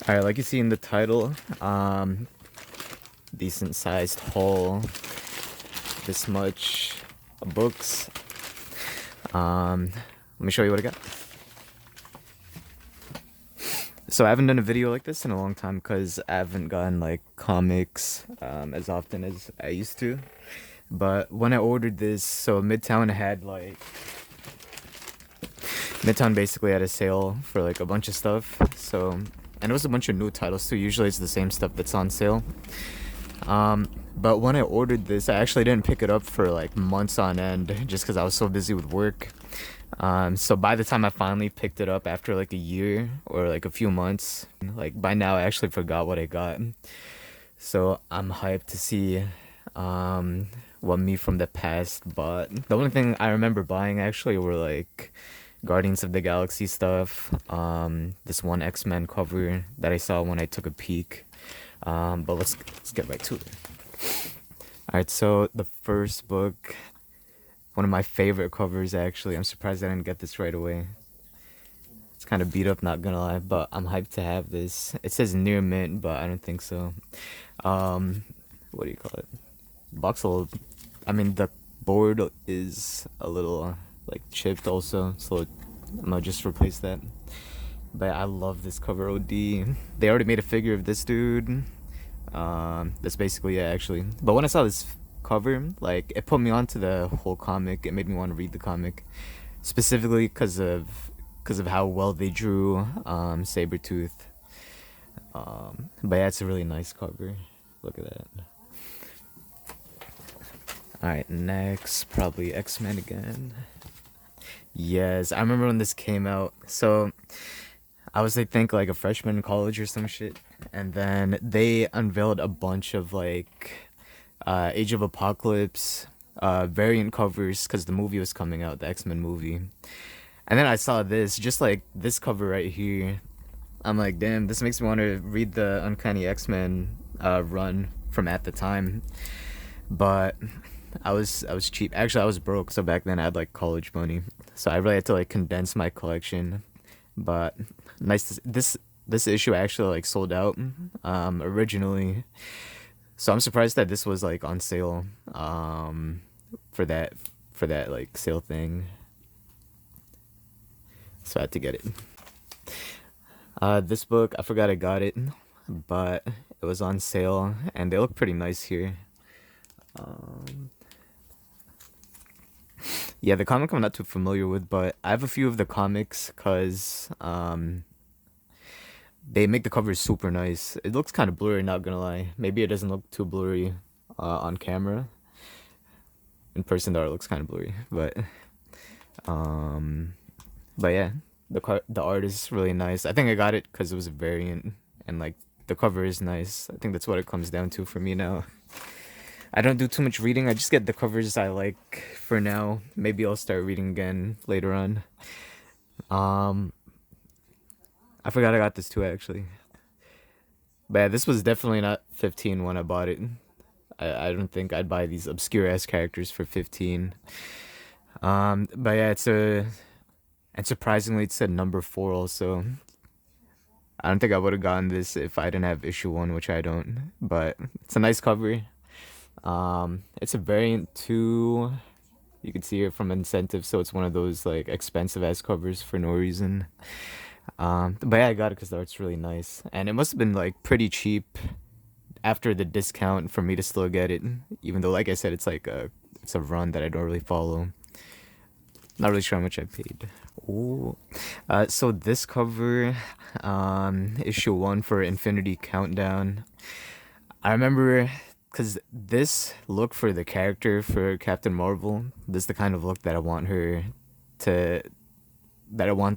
Alright, like you see in the title, decent sized haul, this much books. Let me show you what I got. So I haven't done a video like this in a long time because I haven't gotten like comics as often as I used to. But when I ordered this, so Midtown basically had a sale for like a bunch of stuff. So, and it was a bunch of new titles too. Usually it's the same stuff that's on sale. But when I ordered this, I actually didn't pick it up for like months on end just because I was so busy with work. So by the time I finally picked it up after like a year or like a few months, like by now I actually forgot what I got. So I'm hyped to see what me from the past bought. The only thing I remember buying actually were like Guardians of the Galaxy stuff, this one X-Men cover that I saw when I took a peek. But let's get right to it. Alright, so the first book, one of my favorite covers actually. I'm surprised I didn't get this right away. It's kind of beat up, not gonna lie, but I'm hyped to have this. It says near mint, but I don't think so. What do you call it? Box a little, I mean the board is a little like chipped also, so I'm gonna just replace that. But I love this cover OD. They already made a figure of this dude. That's basically it actually. But when I saw this cover, like it put me onto the whole comic. It made me want to read the comic, specifically because of how well they drew Sabretooth. But yeah, it's a really nice cover. Look at that. Alright, next probably X-Men again. Yes, I remember when this came out. So I was, I think, like a freshman in college or some shit, and then they unveiled a bunch of like Age of Apocalypse variant covers because the movie was coming out, the X-Men movie. And then I saw this, just like this cover right here. I'm like, damn, this makes me want to read the Uncanny X-Men run from at the time. But I was cheap. Actually, I was broke, so back then I had like college money, so I really had to like condense my collection. But nice to, this issue actually like sold out originally, so I'm surprised that this was like on sale for that like sale thing, so I had to get it. This book, I forgot I got it, but it was on sale and they look pretty nice here. Yeah, the comic I'm not too familiar with, but I have a few of the comics because they make the covers super nice. It looks kind of blurry, not gonna lie. Maybe it doesn't look too blurry on camera. In person, though, it looks kind of blurry. But yeah, the art is really nice. I think I got it because it was a variant, and like the cover is nice. I think that's what it comes down to for me now. I don't do too much reading. I just get the covers I like for now. Maybe I'll start reading again later on. I forgot I got this too actually. But yeah, this was definitely not 15 when I bought it. I don't think I'd buy these obscure ass characters for 15. But yeah, and surprisingly it said number 4 also. I don't think I would have gotten this if I didn't have issue 1, which I don't. But it's a nice cover. It's a variant 2. You can see it from Incentive, so it's one of those like expensive ass covers for no reason. But yeah, I got it because the art's really nice, and it must have been like pretty cheap after the discount for me to still get it, even though like I said it's a run that I don't really follow. Not really sure how much I paid. Ooh. So this cover, issue 1 for Infinity Countdown. I remember because this look for the character for Captain Marvel, this is the kind of look that I want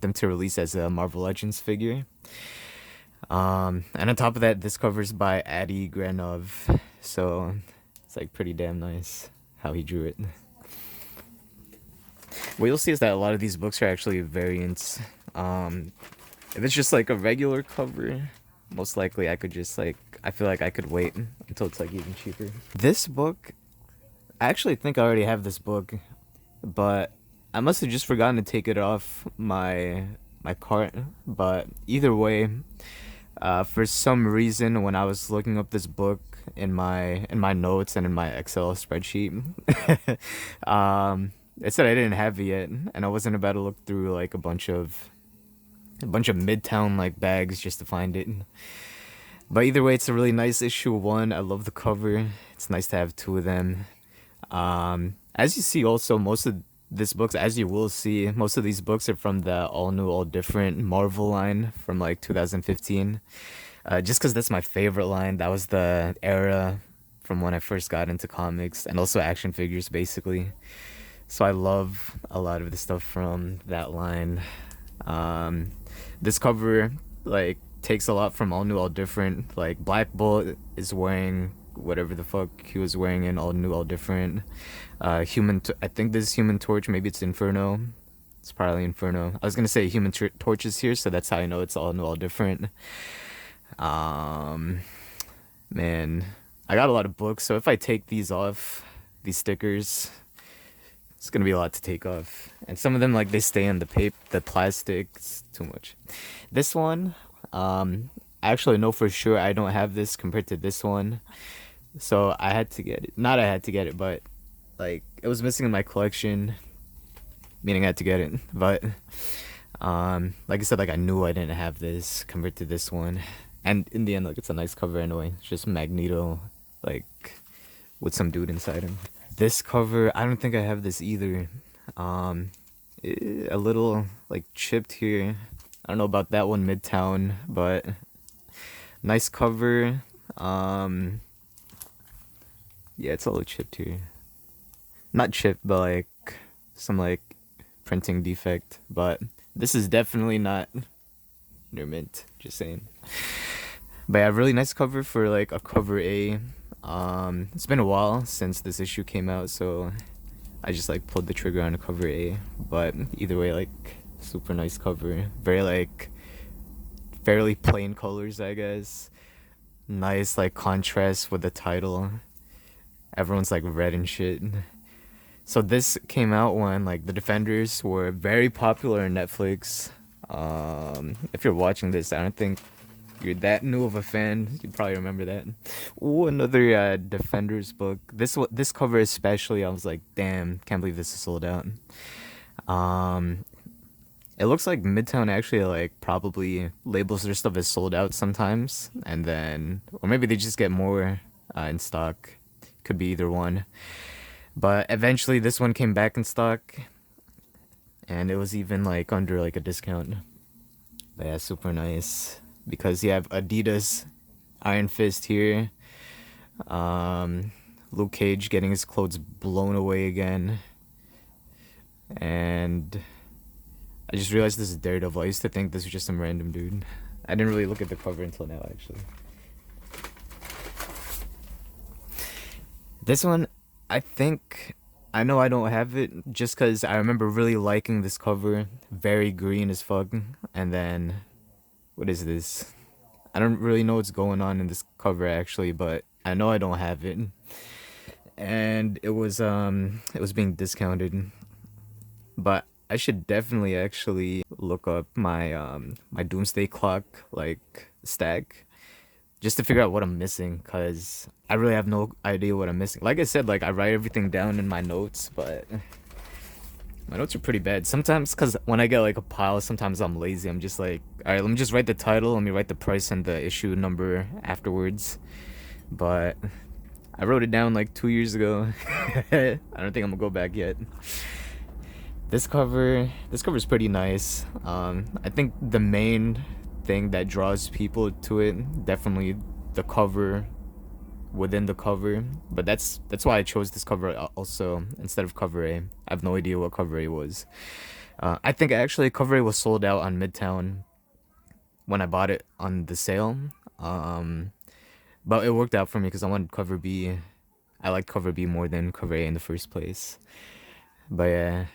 them to release as a Marvel Legends figure. And on top of that, this cover's by Adi Granov, so it's like pretty damn nice how he drew it. What you'll see is that a lot of these books are actually variants. If it's just like a regular cover, most likely I feel like I could wait until it's like even cheaper. This book, I actually think I already have this book, but I must have just forgotten to take it off my cart. But either way, For some reason, when I was looking up this book in my notes and in my Excel spreadsheet, it said I didn't have it yet, and I wasn't about to look through like a bunch of midtown like bags just to find it. But either way, it's a really nice issue one. I love the cover. It's nice to have two of them. As you see, also most of this books, as you will see, most of these books are from the all new, all different Marvel line from like 2015. Just because that's my favorite line. That was the era from when I first got into comics and also action figures, basically. So I love a lot of the stuff from that line. Um, this cover like takes a lot from all new, all different. Like Black Bolt is wearing whatever the fuck he was wearing in all new, all different. I think this is Human Torch. Maybe it's Inferno. It's probably Inferno. I was gonna say Torch is here, so that's how I know it's all new, all different. Um, Man, I got a lot of books, so if I take these off, these stickers, it's gonna be a lot to take off. And some of them, like, they stay in the plastic. It's too much. This one, I actually know for sure I don't have this compared to this one, so I had to get it. Not I had to get it, but like it was missing in my collection, meaning I had to get it. But like I said, like I knew I didn't have this compared to this one, and in the end, like it's a nice cover anyway. It's just Magneto, like with some dude inside him. This cover, I don't think I have this either. Um, a little like chipped here. I don't know about that one, Midtown, but nice cover. Yeah, it's all chipped here. Not chipped, but like some like printing defect. But this is definitely not near mint. Just saying. But yeah, really nice cover for like a cover A. It's been a while since this issue came out, so I just like pulled the trigger on a cover A. But either way, like super nice cover. Very like fairly plain colors, I guess. Nice like contrast with the title. Everyone's like red and shit. So this came out when like the Defenders were very popular on Netflix. If you're watching this, I don't think you're that new of a fan. You'd probably remember that. Ooh, another Defenders book. This cover especially, I was like, damn, can't believe this is sold out. It looks like Midtown actually like probably labels their stuff as sold out sometimes, and then or maybe they just get more in stock. Could be either one. But eventually this one came back in stock, and it was even like under like a discount. But yeah, super nice because you have Adidas Iron Fist here. Luke Cage getting his clothes blown away again. And I just realized this is Daredevil. I used to think this was just some random dude. I didn't really look at the cover until now, actually. This one, I know I don't have it just because I remember really liking this cover. Very green as fuck. And then, what is this? I don't really know what's going on in this cover actually, but I know I don't have it. And it was being discounted. But I should definitely actually look up my Doomsday Clock like stack just to figure out what I'm missing, cause I really have no idea what I'm missing. Like I said, like I write everything down in my notes, but my notes are pretty bad. Sometimes, cause when I get like a pile, sometimes I'm lazy. I'm just like, all right, let me just write the title, let me write the price and the issue number afterwards. But I wrote it down like 2 years ago. I don't think I'm gonna go back yet. This cover is pretty nice. I think the main thing that draws people to it, definitely the cover within the cover. But that's why I chose this cover also instead of cover A. I have no idea what cover A was. I think actually cover A was sold out on Midtown when I bought it on the sale. But it worked out for me because I wanted cover B. I liked cover B more than cover A in the first place. But yeah.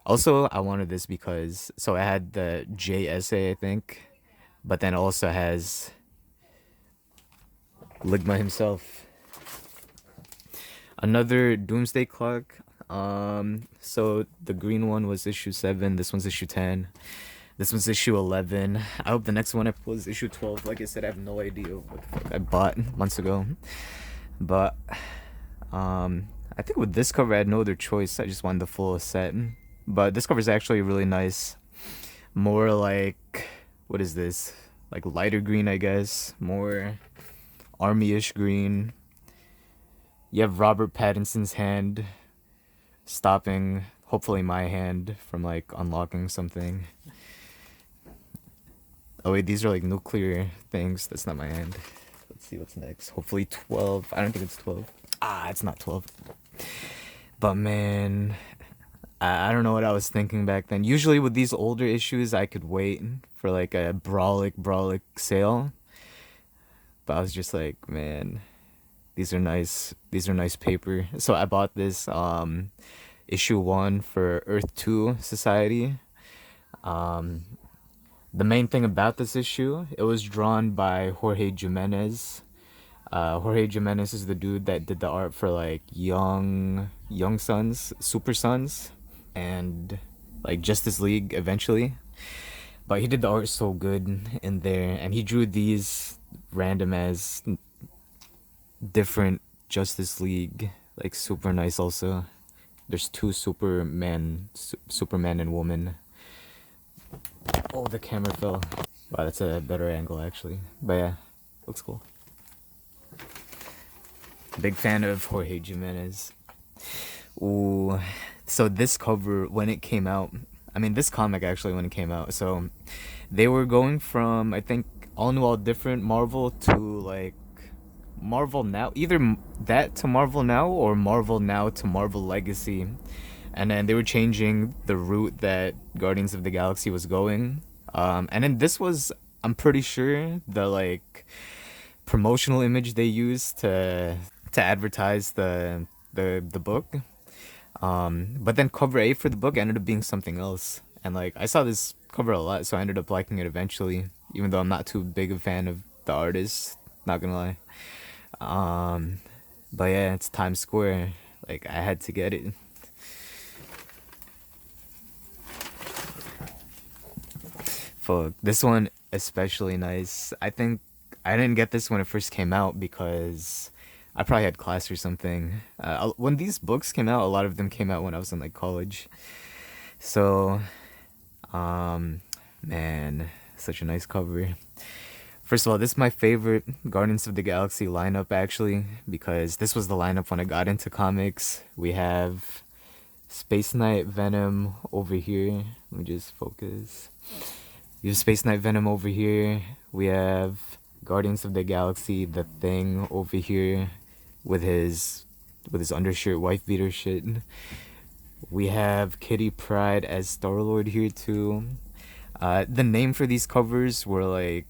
Also, I wanted this because so I had the JSA, I think, but then it also has Ligma himself. Another Doomsday Clock. So the green one was issue 7. This one's issue 10. This was issue 11. I hope the next one I pull is issue 12. Like I said, I have no idea what the fuck I bought months ago. But I think with this cover I had no other choice. I just wanted the full set. But this cover is actually really nice. More like, what is this? Like lighter green, I guess. More army-ish green. You have Robert Pattinson's hand stopping, hopefully my hand, from like unlocking something. Oh wait, these are like nuclear things. That's not my hand. Let's see what's next. Hopefully 12. I don't think it's 12. Ah, it's not 12. But man, I don't know what I was thinking back then. Usually with these older issues, I could wait for like a Brawlic sale. But I was just like, man, these are nice. These are nice paper. So I bought this issue 1 for Earth 2 Society. The main thing about this issue, it was drawn by Jorge Jimenez. Jorge Jimenez is the dude that did the art for like Young Sons, Super Sons, and like Justice League eventually. But he did the art so good in there, and he drew these random as different Justice League, like super nice also. There's 2 Superman and woman. Oh, the camera fell. Wow, that's a better angle actually. But yeah, looks cool. Big fan of Jorge Jimenez. Ooh, so this cover when it came out, I mean this comic actually when it came out, so they were going from I think All New All Different Marvel to like Marvel Now, either that to Marvel Now or Marvel Now to Marvel Legacy. And then they were changing the route that Guardians of the Galaxy was going. And then this was, I'm pretty sure, the like promotional image they used to advertise the book. But then cover A for the book ended up being something else. And like I saw this cover a lot, so I ended up liking it eventually, even though I'm not too big a fan of the artist, not gonna lie. But yeah, it's Times Square. Like I had to get it. Fuck, this one especially nice. I think I didn't get this when it first came out because I probably had class or something. When these books came out, a lot of them came out when I was in like college. So, man, such a nice cover. First of all, this is my favorite Guardians of the Galaxy lineup actually, because this was the lineup when I got into comics. We have Space Knight Venom over here. Let me just focus. We have Space Knight Venom over here. We have Guardians of the Galaxy, the Thing over here with his undershirt, wife beater shit. We have Kitty Pryde as Star-Lord here too. The name for these covers were like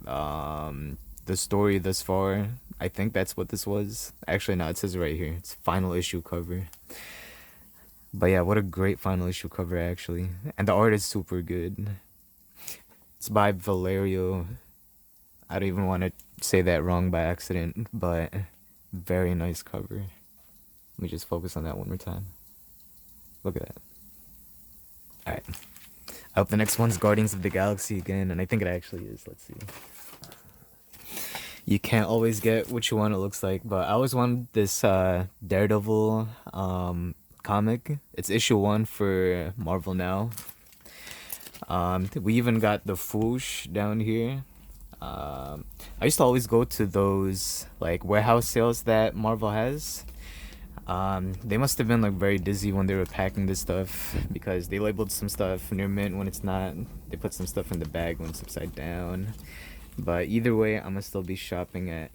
the story thus far. I think that's what this was. Actually, no, it says right here. It's final issue cover. But yeah, what a great final issue cover actually. And the art is super good. It's by Valerio. I don't even want to say that wrong by accident, but very nice cover. Let me just focus on that one more time. Look at that. Alright. I hope the next one's Guardians of the Galaxy again, and I think it actually is. Let's see. You can't always get what you want, it looks like, but I always wanted this Daredevil comic. It's issue 1 for Marvel Now. We even got the Foosh down here. I used to always go to those like warehouse sales that Marvel has. They must have been like very dizzy when they were packing this stuff, because they labeled some stuff near mint when it's not. They put some stuff in the bag when it's upside down. But either way, I'm gonna still be shopping at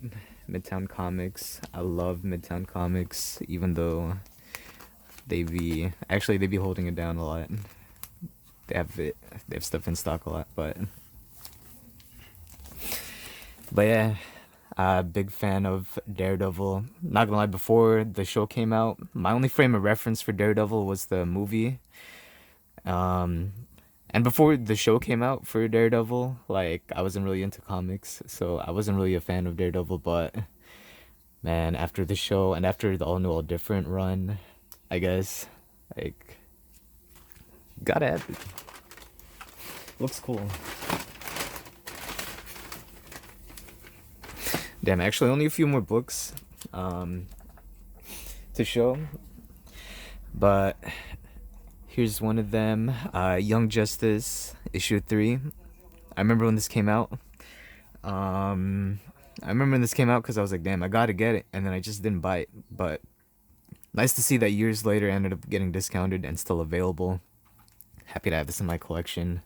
Midtown Comics. I love Midtown Comics, even though they be holding it down a lot. They have stuff in stock a lot, but yeah, big fan of Daredevil. Not gonna lie, before the show came out, my only frame of reference for Daredevil was the movie. And before the show came out for Daredevil, like I wasn't really into comics, so I wasn't really a fan of Daredevil. But man, after the show and after the All New All Different run, I guess, like, gotta have it. Looks cool. Damn, actually only a few more books to show. But here's one of them. Young Justice, issue 3. I remember when this came out. Because I was like, damn, I gotta get it. And then I just didn't buy it. But nice to see that years later it ended up getting discounted and still available. Happy to have this in my collection.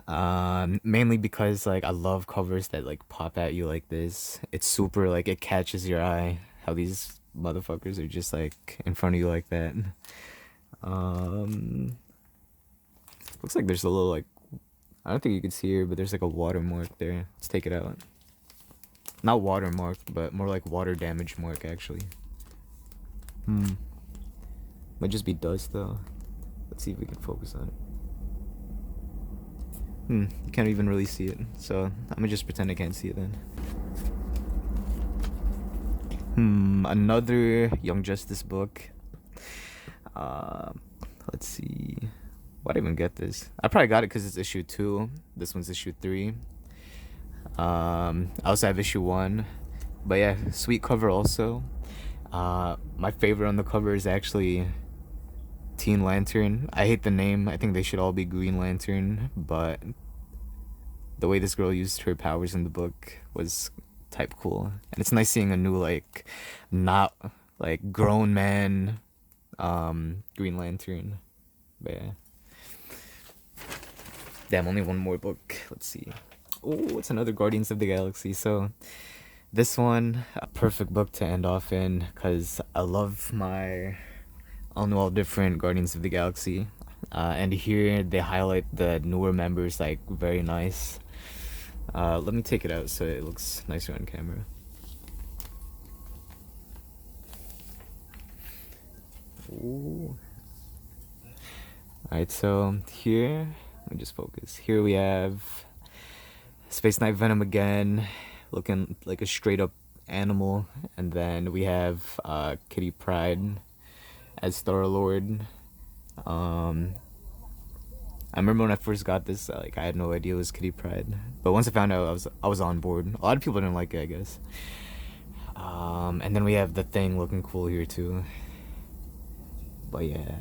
Mainly because like I love covers that like pop at you like this. It's super like it catches your eye how these motherfuckers are just like in front of you like that. Looks like there's a little like I don't think you can see here, but there's like a watermark there. Let's take it out. Not watermark, but more like water damage mark actually. Might just be dust though. Let's see if we can focus on it. You can't even really see it, so I'm gonna just pretend I can't see it then. Another Young Justice book. Let's see. Why'd I even get this? I probably got it because it's issue 2. This one's issue 3. I also have issue 1. But yeah, sweet cover also. My favorite on the cover is actually Teen Lantern. I hate the name. I think they should all be Green Lantern, but the way this girl used her powers in the book was type cool. And it's nice seeing a new like not like grown man Green Lantern. But yeah. Damn, only one more book. Let's see. Oh, it's another Guardians of the Galaxy. So this one, a perfect book to end off in because I love my all different Guardians of the Galaxy. And here they highlight the newer members like very nice. Let me take it out so it looks nicer on camera. Ooh. Alright, so here, let me just focus. Here we have Space Knight Venom again, looking like a straight up animal. And then we have Kitty Pryde as Star-Lord. I remember when I first got this, like I had no idea it was Kitty Pryde, but once I found out, I was on board. A lot of people didn't like it, I guess. And then we have the Thing looking cool here too. But yeah.